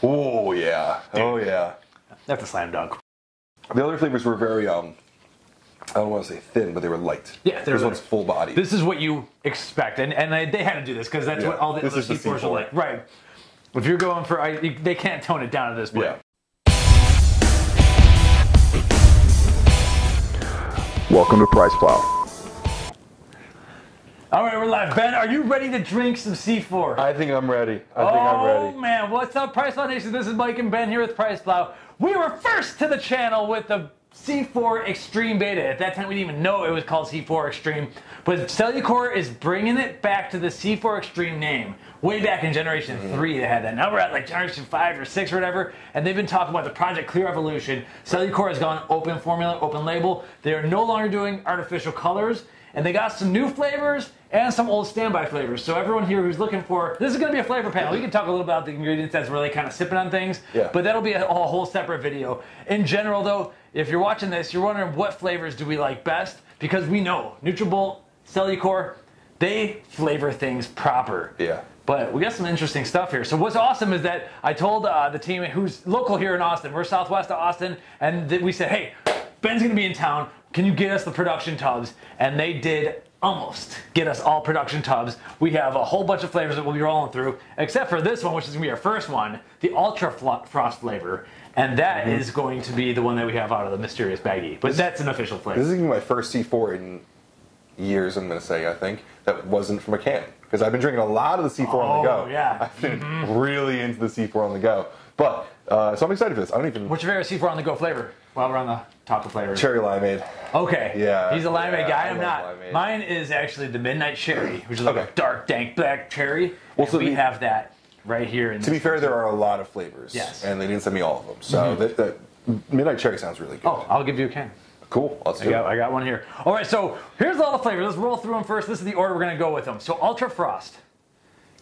Oh yeah. Dude. Oh yeah. That's a slam dunk. The other flavors were very I don't want to say thin, but they were light. Yeah, this one's full body. This is what you expect, and they had to do this because that's what all the other C4s are like. Right. If you're going for, they can't tone it down at this point. Yeah. Welcome to PricePlow. All right, we're live. Ben, are you ready to drink some C4? I think I'm ready. I'm ready. Oh man, what's up, PricePlow Nation? This is Mike and Ben here with PricePlow. We were first to the channel with the C4 Extreme Beta. At that time, we didn't even know it was called C4 Extreme. But Cellucor is bringing it back to the C4 Extreme name. Way back in Generation 3, they had that. Now we're at like Generation 5 or 6 or whatever. And they've been talking about the Project Clear Evolution. Cellucor has gone open formula, open label. They are no longer doing artificial colors. And they got some new flavors and some old standby flavors. So everyone here who's looking for, this is going to be a flavor panel. We can talk a little about the ingredients that's really kind of sipping on things. Yeah. But that'll be a whole separate video. In general, though, if you're watching this, you're wondering what flavors do we like best? Because we know Nutrabolt, Cellucor, they flavor things proper. Yeah. But we got some interesting stuff here. So what's awesome is that I told the team who's local here in Austin, we're southwest of Austin, and we said, hey, Ben's going to be in town. Can you get us the production tubs? And they did almost get us all production tubs. We have a whole bunch of flavors that we'll be rolling through, except for this one, which is going to be our first one, the Ultra Frost flavor. And that is going to be the one that we have out of the mysterious baggie. But that's an official flavor. This is my first C4 in years, I'm going to say, I think, that wasn't from a can. Because I've been drinking a lot of the C4 on the go. Yeah. I've been really into the C4 on the go. But, so I'm excited for this. I don't even... What's your favorite C4 on the go flavor? While we're on the top of flavors. Cherry Limeade. Okay. Yeah. He's a Limeade guy. I'm not. Limeade. Mine is actually the Midnight Cherry, which is like a dark, dank black cherry. Well, so we have that right here. To be fair, there are a lot of flavors. Yes. And they didn't send me all of them. So that Midnight Cherry sounds really good. Oh, I'll give you a can. Cool. Let's do it. I got one here. All right, so here's all the flavors. Let's roll through them first. This is the order we're going to go with them. So Ultra Frost.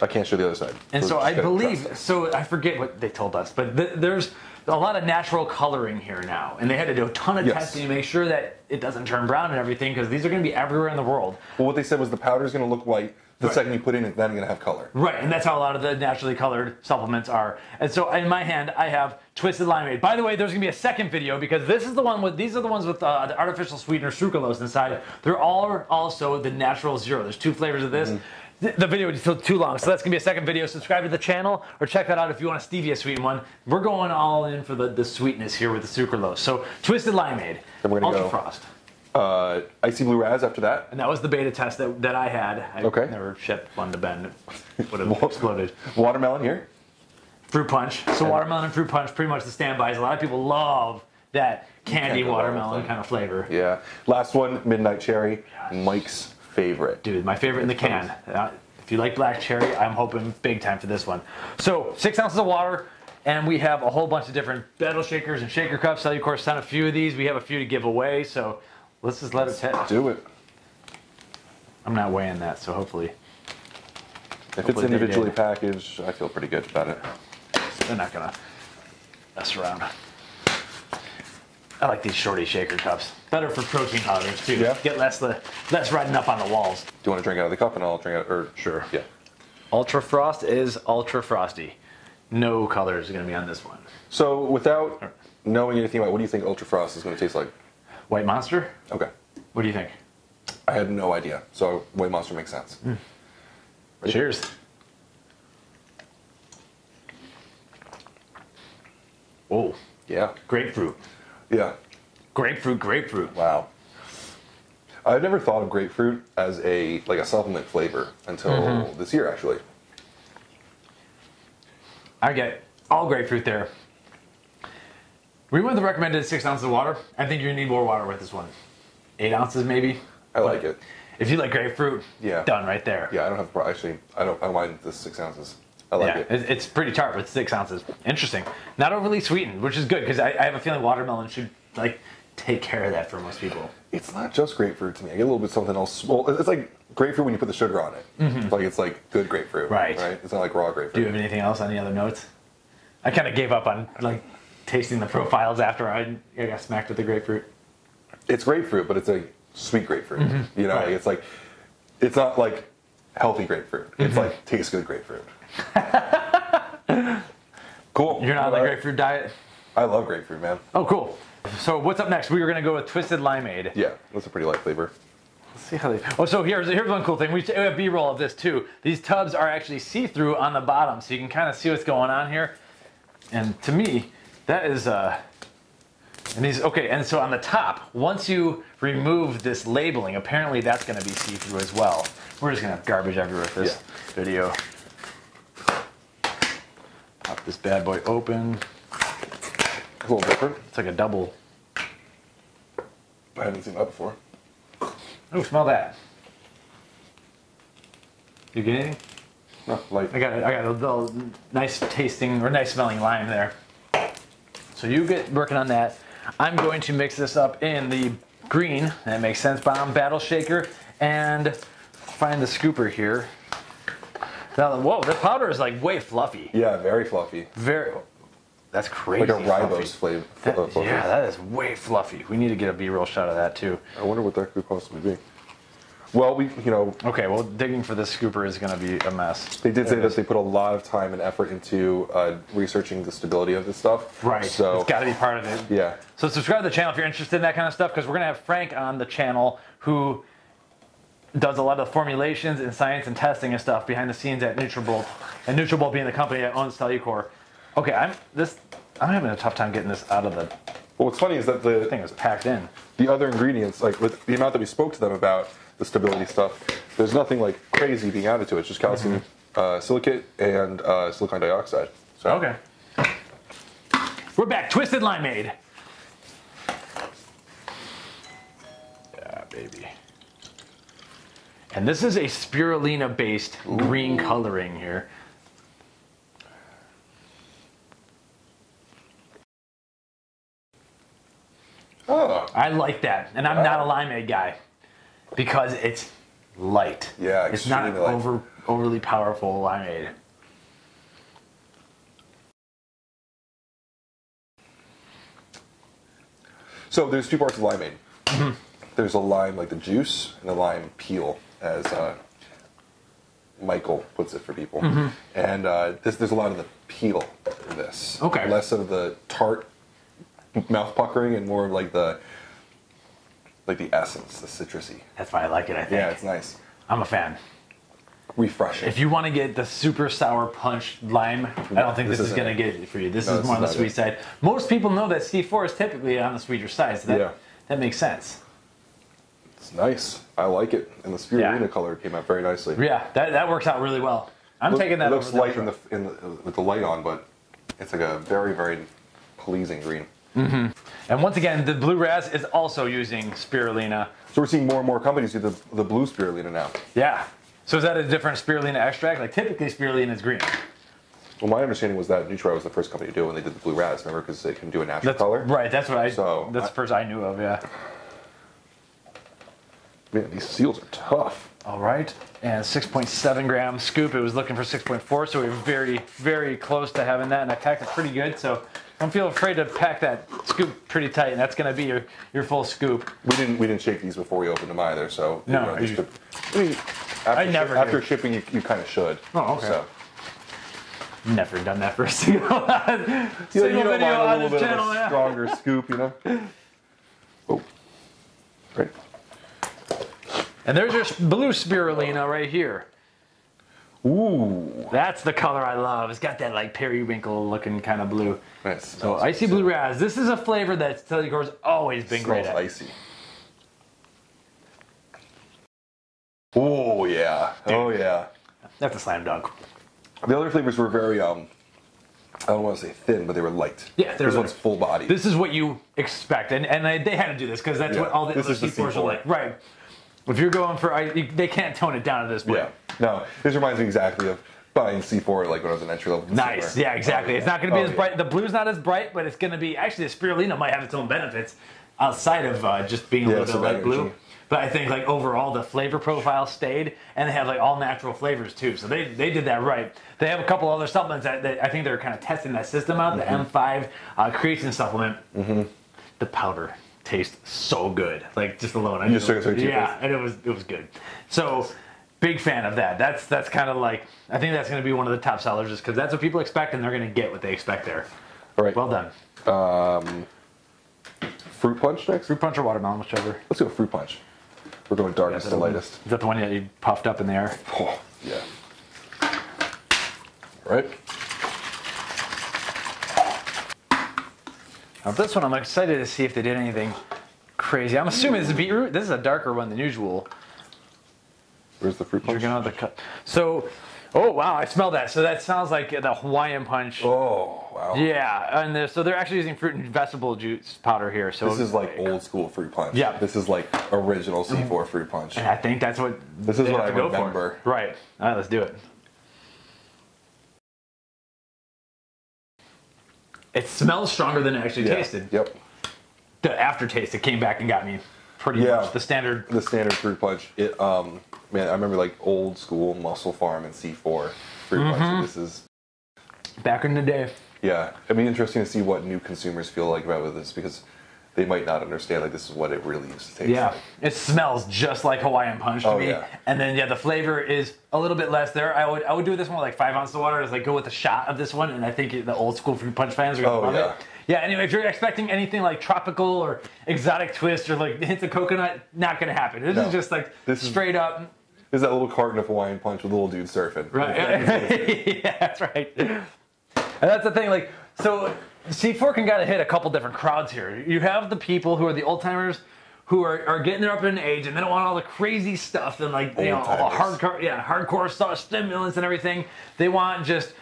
I can't show the other side. And so I believe, so I forget what they told us, but there's a lot of natural coloring here now. And they had to do a ton of testing to make sure that it doesn't turn brown and everything, because these are going to be everywhere in the world. Well, what they said was the powder is going to look white. The second you put in it, then it's going to have color. Right, and that's how a lot of the naturally colored supplements are. And so in my hand, I have Twisted Limeade. By the way, there's going to be a second video, because this is the one with, these are the ones with the artificial sweetener sucralose inside. They're all also the natural zero. There's two flavors of this. The video is still too long, so that's going to be a second video. Subscribe to the channel, or check that out if you want a stevia sweetened one. We're going all in for the sweetness here with the sucralose. So Twisted Limeade, Ultra Frost. Icy Blue Raz after that. And that was the beta test that I had. I never shipped one to Ben. It would have exploded. Watermelon here. Fruit punch. So watermelon and fruit punch, pretty much the standbys. A lot of people love that candy watermelon kind of flavor. Yeah. Last one, Midnight Cherry. Mike's favorite. Dude, my favorite in the can. If you like black cherry, I'm hoping big time for this one. So 6 ounces of water, and we have a whole bunch of different battle shakers and shaker cups. Cellucor sent a few of these. We have a few to give away, so let's just let it test. Do it. I'm not weighing that, so hopefully. If it's individually packaged, I feel pretty good about it. They're not gonna mess around. I like these shorty shaker cups. Better for protein powders too. Yeah. Get less riding up on the walls. Do you want to drink out of the cup and I'll drink out? Or sure. Yeah. Ultra Frost is Ultra Frosty. No colors are going to be on this one. So without knowing anything about, what do you think Ultra Frost is going to taste like? White Monster. Okay. What do you think? I had no idea. So White Monster makes sense. Cheers. Oh. Yeah. Grapefruit. Yeah. Grapefruit. Wow. I've never thought of grapefruit as a supplement flavor until this year, actually. I get all grapefruit there. We went with the recommended 6 ounces of water. I think you're gonna need more water with this one. 8 ounces maybe. I like it. If you like grapefruit, done right there. Yeah, I don't have actually. I don't mind the 6 ounces. I like it. It's pretty tart with 6 ounces. Interesting. Not overly sweetened, which is good because I have a feeling watermelon should take care of that for most people. It's not just grapefruit to me. I get a little bit something else. Well, it's like grapefruit when you put the sugar on it. It's like good grapefruit. Right. It's not like raw grapefruit. Do you have anything else? Any other notes? I kind of gave up on tasting the profiles after I got smacked with the grapefruit. It's grapefruit, but it's a sweet grapefruit. You know, it's not like healthy grapefruit. It's like tastes good grapefruit. Cool. You're not on the grapefruit diet? I love grapefruit, man. Oh, cool. So what's up next? We were going to go with Twisted Limeade. Yeah, that's a pretty light flavor. Let's see how they... Oh, so here's one cool thing. We have B-roll of this, too. These tubs are actually see-through on the bottom, so you can kind of see what's going on here. And to me, that is... And these, okay, and so on the top, once you remove this labeling, apparently that's going to be see-through as well. We're just going to have garbage everywhere with this video. Pop this bad boy open. A little different. It's like a double. I haven't seen that before. Oh, smell that. You get anything? No, light. I got a little nice tasting or nice smelling lime there. So you get working on that. I'm going to mix this up in the green, that makes sense, bomb battle shaker, and find the scooper here. Now, whoa, the powder is like way fluffy. Yeah, very fluffy. Very. That's crazy. Like a ribose flavor. Yeah, that is way fluffy. We need to get a B-roll shot of that too. I wonder what that could possibly be. Well, Okay, well, digging for this scooper is going to be a mess. They did say that they put a lot of time and effort into researching the stability of this stuff. Right. So it's got to be part of it. Yeah. So subscribe to the channel if you're interested in that kind of stuff, because we're going to have Frank on the channel who does a lot of formulations and science and testing and stuff behind the scenes at NutriBolt, and NutriBolt being the company that owns Cellucor. Okay, I'm having a tough time getting this out of the... Well, what's funny is that the thing was packed in. The other ingredients, like with the amount that we spoke to them about the stability stuff, there's nothing like crazy being added to it. It's just calcium silicate and silicon dioxide. So. Okay. We're back. Twisted Limeade. Yeah, baby. And this is a spirulina-based green coloring here. Oh. I like that, and I'm not a Limeade guy because it's light. Yeah, it's not an overly powerful Limeade. So there's two parts of limeade. There's a lime, like the juice, and a lime peel, as Michael puts it for people. And there's a lot of the peel in this. Okay. Less of the tart mouth puckering and more of like the essence, the citrusy. That's why I like it, I think. Yeah, it's nice. I'm a fan. Refreshing. If you want to get the super sour punch lime, I don't think this is going to get it for you. This is more on the sweet side. Most people know that C4 is typically on the sweeter side, so that makes sense. It's nice. I like it. And the spirulina color came out very nicely. Yeah, that works out really well. I'm taking that. It looks light with the light on, but it's like a very, very pleasing green. And once again, the blue raz is also using spirulina. So we're seeing more and more companies do the blue spirulina now. Yeah. So is that a different spirulina extract? Like typically spirulina is green. Well, my understanding was that Nutri was the first company to do it when they did the blue raz. Remember, because they can do a natural color. Right. That's what that's the first I knew of. Yeah. Man, these seals are tough. All right. And 6.7 gram scoop. It was looking for 6.4, so we were very, very close to having that, and I packed it pretty good. So don't feel afraid to pack that scoop pretty tight, and that's going to be your full scoop. We didn't shake these before we opened them either, so no. After shipping, you kind of should. Oh, okay. So. Never done that for a single, video on this channel. A stronger scoop, you know. Oh, great. And there's your blue spirulina right here. Ooh. That's the color I love. It's got that like periwinkle looking kind of blue. Nice. So icy blue raz. This is a flavor that Cellucor's always been great at. Icy. Oh yeah. Dude. Oh yeah. That's a slam dunk. The other flavors were very I don't want to say thin, but they were light. Yeah, this one's full body. This is what you expect, and they had to do this because that's what all the other C4s are like. Right. If you're going for, they can't tone it down at this point. Yeah. No, this reminds me exactly of buying C4 like when I was an entry level. Nice. Yeah, exactly. It's not going to be as bright. The blue's not as bright, but it's going to be, actually the spirulina might have its own benefits outside of just being a little bit light blue. But I think like overall the flavor profile stayed, and they have like all natural flavors too. So they did that right. They have a couple other supplements that I think they're kind of testing that system out. The M5 creatine supplement. The powder tastes so good, like just alone. And it was good. So Big fan of that. That's kind of like, I think that's going to be one of the top sellers just because that's what people expect and they're going to get what they expect there. All right. Well done. Fruit punch next? Fruit punch or watermelon, whichever. Let's go fruit punch. We're going darkest to lightest. Is that the one that you puffed up in the air? Oh, yeah. All right. Now this one, I'm excited to see if they did anything crazy. I'm assuming this is beetroot. This is a darker one than usual. Where's the fruit punch? Drinking out of the cup. So, oh wow, I smell that. So that sounds like the Hawaiian punch. Oh, wow. Yeah, and so they're actually using fruit and vegetable juice powder here. So this is like old school fruit punch. Yeah. This is like original C4 fruit punch. And I think that's what this is what I remember. Right. All right, let's do it. It smells stronger than it actually tasted. Yep. The aftertaste, it came back and got me pretty much. The standard fruit punch. It man, I remember like old school Muscle Farm and C4 fruit punch. So this is back in the day. Yeah, it'd be interesting to see what new consumers feel like about with this because they might not understand like this is what it really used to taste like. It smells just like Hawaiian punch to me. Yeah. And then the flavor is a little bit less there. I would do this one with like 5 ounces of water. Just like go with a shot of this one, and I think the old school fruit punch fans are gonna love it. Yeah. Anyway, if you're expecting anything like tropical or exotic twist or like hints of coconut, not gonna happen. This is just like straight up. This is that little carton of Hawaiian punch with a little dude surfing. Right. Yeah, that's right. And that's the thing. Like so. C4 can gotta hit a couple different crowds here. You have the people who are the old timers who are getting there up in age and they don't want all the crazy stuff and like all the hardcore stuff, stimulants and everything. They want just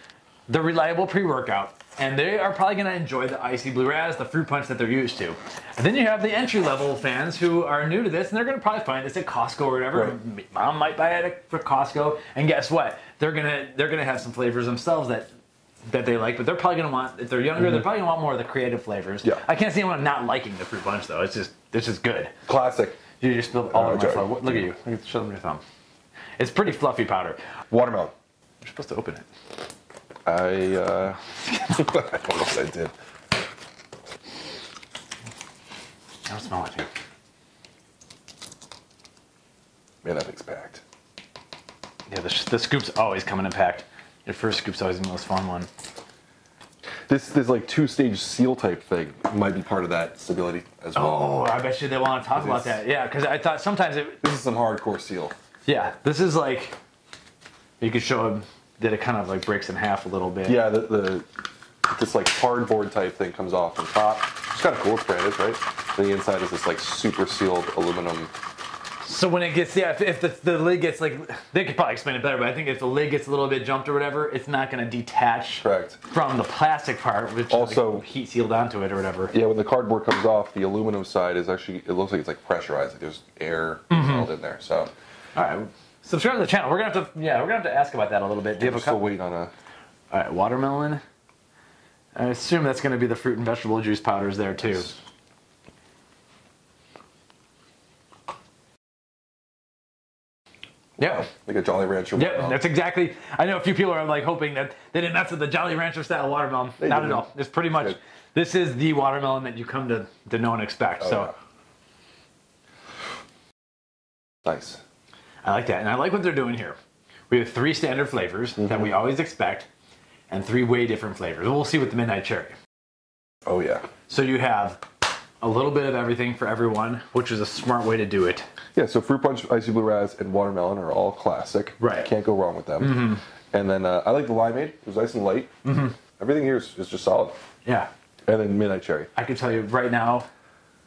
the reliable pre-workout. And they are probably gonna enjoy the icy blue raz, the fruit punch that they're used to. And then you have the entry level fans who are new to this and they're gonna probably find this at Costco or whatever. Right. Mom might buy it for Costco, and guess what? They're gonna have some flavors themselves that they like, but they're probably gonna want, if they're younger, they're probably gonna want more of the creative flavors. Yeah. I can't see anyone not liking the fruit punch though. It's just good. Classic. You just spilled all over my thumb. Look at you. Show them your thumb. It's pretty fluffy powder. Watermelon. You're supposed to open it. I don't know what I did. I don't smell it. Man, that thing's packed. Yeah, the scoop's always coming in packed. Your first scoop's always the most fun one. This like 2-stage seal type thing might be part of that stability as well. Oh, I bet you they want to talk about that. Yeah, because I thought sometimes this is some hardcore seal. Yeah, this is like you could show them that it kind of like breaks in half a little bit. Yeah, this like cardboard type thing comes off on top. It's kind of cool. It's branded, right? And the inside is this like super sealed aluminum. So when it gets, if the lid gets like, they could probably explain it better, but I think if the lid gets a little bit jumped or whatever, it's not going to detach from the plastic part, which also like heat sealed onto it or whatever. Yeah, when the cardboard comes off, the aluminum side is actually, it looks like it's like pressurized, like there's air held in there. So, all right, subscribe to the channel. We're gonna have to ask about that a little bit. Do you have a still waiting on a? All right, watermelon. I assume that's going to be the fruit and vegetable juice powders there too. Yes. Yeah, like a Jolly Rancher. Yeah, that's exactly. I know a few people are like hoping that they didn't mess with the Jolly Rancher style watermelon. Not at all. It's pretty much. This is the watermelon that you come to know and expect. So nice. I like that, and I like what they're doing here. We have 3 standard flavors that we always expect, and 3 way different flavors. We'll see with the Midnight Cherry. Oh yeah. So you have a little bit of everything for everyone, which is a smart way to do it. Yeah, so fruit punch, icy blue raz, and watermelon are all classic. Right. Can't go wrong with them. And then I like the limeade. It was nice and light. Everything here is just solid. Yeah. And then midnight cherry. I can tell you right now,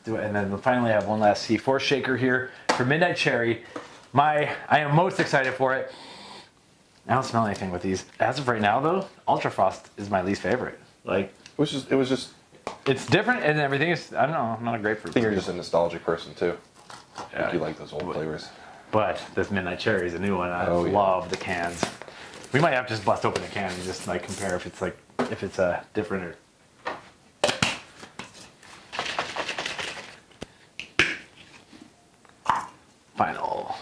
and then finally I have one last C4 shaker here for midnight cherry. I am most excited for it. I don't smell anything with these. As of right now though, Ultra Frost is my least favorite. Like it was just it's different and everything is, I don't know, I'm not a grapefruit. I think you're just a nostalgic person too. Yeah. I think you like those old flavors. But this midnight cherry is a new one. I love the cans. We might have to just bust open a can and just like compare if it's different or. Final. All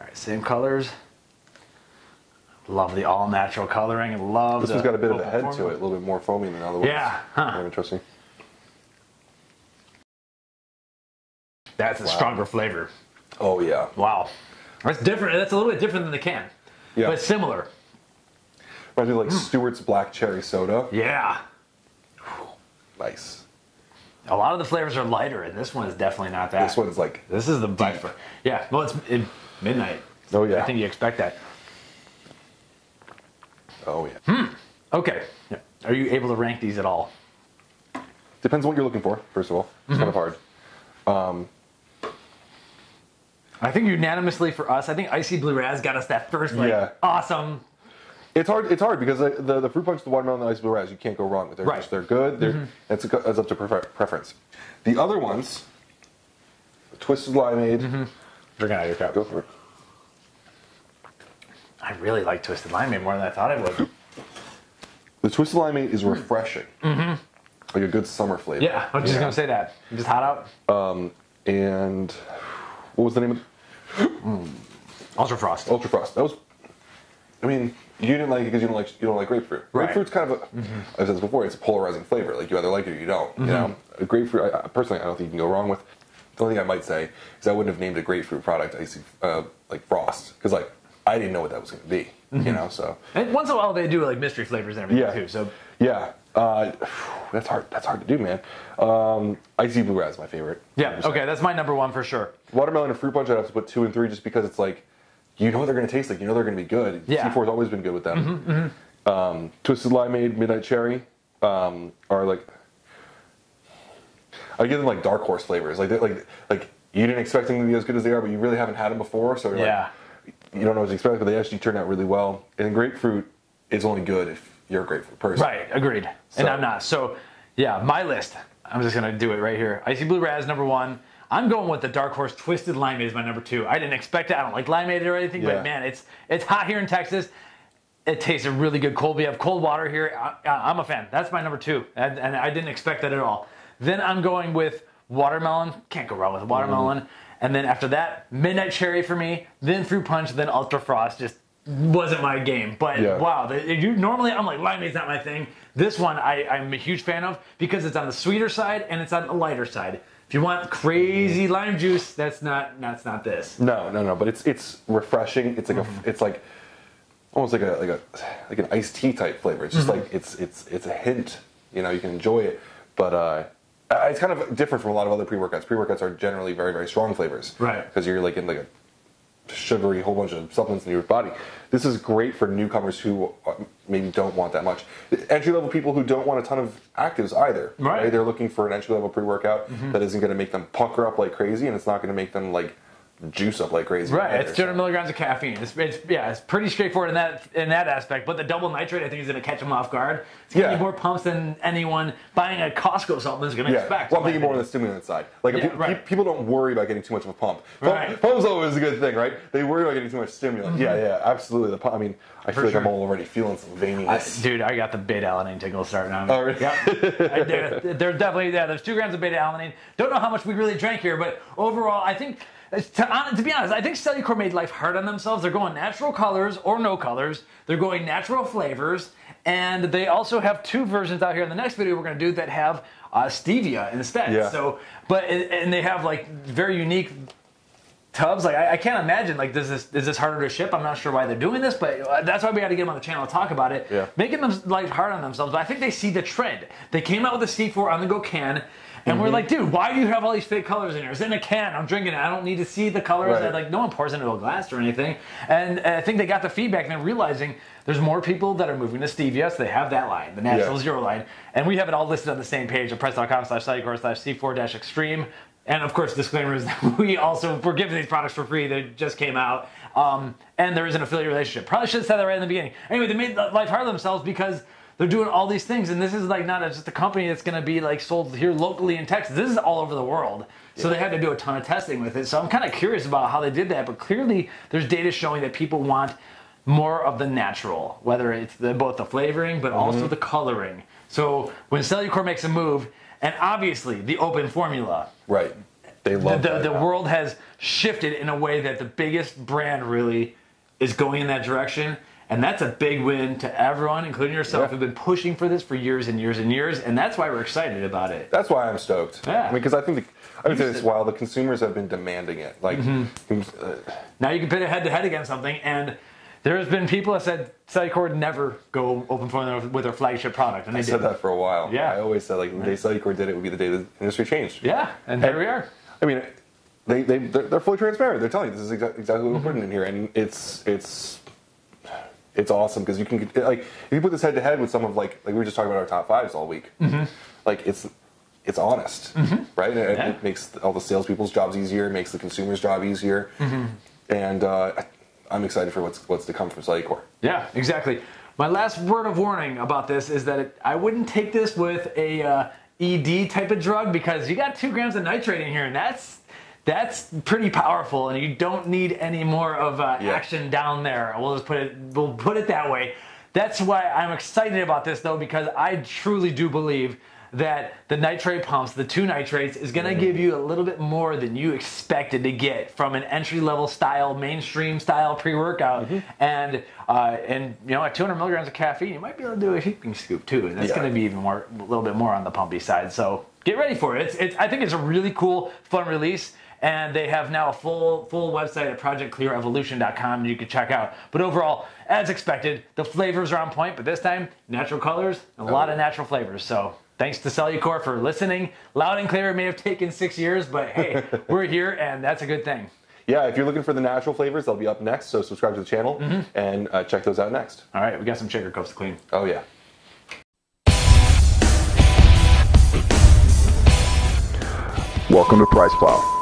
right, same colors. Love the all natural coloring and love this one's got a bit of a head to it, a little bit more foamy than the other ones. Yeah. Kind of interesting. That's a stronger flavor. Oh yeah. Wow. That's different. That's a little bit different than the can. Yeah. But similar. Reminds me of like Stewart's Black Cherry Soda. Yeah. Nice. A lot of the flavors are lighter, and this one is definitely not that. This one's like This is the deep. Yeah. Well, it's midnight. Oh yeah. I think you expect that. Oh yeah. Okay. Yeah. Are you able to rank these at all? Depends on what you're looking for. First of all, it's kind of hard. I think unanimously for us, I think Icy Blue Raz got us that first awesome. It's hard. It's hard because the fruit punch, the watermelon, and the Icy Blue Raz, you can't go wrong with. They're good. It's up to preference. The other ones, the Twisted Limeade. Drink out of your cup. Go for it. I really like Twisted Limeade more than I thought I would. The Twisted Limeade is refreshing. Like a good summer flavor. Yeah, I was just gonna say that. Just hot out. And what was the name of it? Ultra Frost. Ultra Frost. That was. I mean, you didn't like it because you don't like grapefruit. Right. Grapefruit's kind of I've said this before. It's a polarizing flavor. Like you either like it or you don't. You know, a grapefruit. Personally, I don't think you can go wrong with. The only thing I might say is I wouldn't have named a grapefruit product Icy like Frost because like I didn't know what that was going to be. You know, so. And once in a while they do like mystery flavors and everything too. So. Yeah. That's hard. That's hard to do, man. Icy Blue Raz is my favorite. Yeah. 100%. Okay, that's my number one for sure. Watermelon and fruit punch, I'd have to put 2 and 3 just because it's like, you know what they're going to taste like. You know they're going to be good. Yeah. C4's always been good with them. Twisted Limeade, Midnight Cherry are like, I give them like dark horse flavors. Like you didn't expect them to be as good as they are, but you really haven't had them before, so you're like, you don't know what to expect, but they actually turn out really well. And grapefruit is only good if you're a grapefruit person. Right, agreed. So. And I'm not. So, yeah, my list. I'm just going to do it right here. Icy Blue Raz, number 1. I'm going with the Dark Horse Twisted Limeade is my number 2. I didn't expect it. I don't like limeade or anything, but man, it's hot here in Texas. It tastes really good cold. We have cold water here. I'm a fan. That's my number 2, and I didn't expect that at all. Then I'm going with watermelon. Can't go wrong with watermelon. And then after that, Midnight Cherry for me. Then Fruit Punch. Then Ultra Frost. Just wasn't my game. But wow, normally I'm like, limeade's not my thing. This one I'm a huge fan of because it's on the sweeter side and it's on the lighter side. If you want crazy lime juice, that's not this. No. But it's refreshing. It's like it's like almost like an iced tea type flavor. It's just like it's a hint. You know, you can enjoy it, but it's kind of different from a lot of other pre-workouts. Pre-workouts are generally very, very strong flavors, right? Because you're like in like a sugary whole bunch of supplements in your body. This is great for newcomers who maybe don't want that much. Entry-level people who don't want a ton of actives either. Right? They're looking for an entry-level pre-workout that isn't going to make them pucker up like crazy, and it's not going to make them like juice up like crazy. Right, either, it's 200 milligrams of caffeine. It's pretty straightforward in that aspect. But the double nitrate, I think, is going to catch them off guard. It's going to be more pumps than anyone buying a Costco supplement is going to expect. Well, I'm thinking more on the stimulant side. Like people don't worry about getting too much of a pump. Pump's always a good thing, right? They worry about getting too much stimulant. Yeah, absolutely. The pump. I mean, I feel like I'm already feeling some veniness. Dude, I got the beta-alanine tickle starting on. Oh, really? Yeah. There's definitely there's 2 grams of beta-alanine. Don't know how much we really drank here, but overall, I think. To be honest, I think Cellucor made life hard on themselves. They're going natural colors or no colors. They're going natural flavors. And they also have 2 versions out here in the next video we're going to do that have stevia instead. Yeah. So, and they have like very unique tubs. Like I can't imagine like is this harder to ship? I'm not sure why they're doing this, but that's why we got to get them on the channel to talk about it. Yeah. Making them life hard on themselves. But I think they see the trend. They came out with a C4 on the go can. And we're like, dude, why do you have all these fake colors in here? It's in a can. I'm drinking it. I don't need to see the colors. Right. Like, no one pours into a glass or anything. And I think they got the feedback and they're realizing there's more people that are moving to stevia, so they have that line, the Natural Zero line. And we have it all listed on the same page at price.com/Cellucor/C4-Extreme. And of course, disclaimer is that we're giving these products for free. They just came out. And there is an affiliate relationship. Probably should have said that right in the beginning. Anyway, they made life hard on themselves because they're doing all these things, and this is like not just a company that's going to be like sold here locally in Texas. This is all over the world. So they had to do a ton of testing with it. So I'm kind of curious about how they did that, but clearly there's data showing that people want more of the natural, whether it's both the flavoring, but also the coloring. So when Cellucor makes a move, and obviously the open formula. Right. They love the world has shifted in a way that the biggest brand really is going in that direction. And that's a big win to everyone, including yourself, who've been pushing for this for years and years and years. And that's why we're excited about it. That's why I'm stoked. Yeah. I mean, because I think I would say this while the consumers have been demanding it. Like, now you can pit it head to head against something, and there's been people that said Cellucor would never go open formula with their flagship product, and they said that for a while. Yeah, I always said like the day Cellucor did it would be the day the industry changed. Yeah, and here we are. I mean, they're fully transparent. They're telling you this is exactly what we're putting in here, and it's awesome because you can like if you put this head to head with some of like we were just talking about our top fives all week, like it's honest, right? And it makes all the salespeople's jobs easier, it makes the consumer's job easier, and I'm excited for what's to come from Cellucor. Yeah, exactly. My last word of warning about this is that I wouldn't take this with a ED type of drug because you got 2 grams of nitrate in here, and that's pretty powerful, and you don't need any more of action down there. We'll put it that way. That's why I'm excited about this though, because I truly do believe that the nitrate pumps, the 2 nitrates, is going to give you a little bit more than you expected to get from an entry-level style, mainstream style pre-workout. And you know, at 200 milligrams of caffeine, you might be able to do a heaping scoop too, and that's going to be even more, a little bit more on the pumpy side. So get ready for it. I think it's a really cool, fun release. And they have now a full website at projectclearevolution.com you can check out. But overall, as expected, the flavors are on point, but this time, natural colors, and a lot of natural flavors. So thanks to Cellucor for listening. Loud and clear. It may have taken 6 years, but hey, we're here, and that's a good thing. Yeah, if you're looking for the natural flavors, they'll be up next. So subscribe to the channel and check those out next. All right, we got some shaker cups to clean. Oh, yeah. Welcome to PricePlow.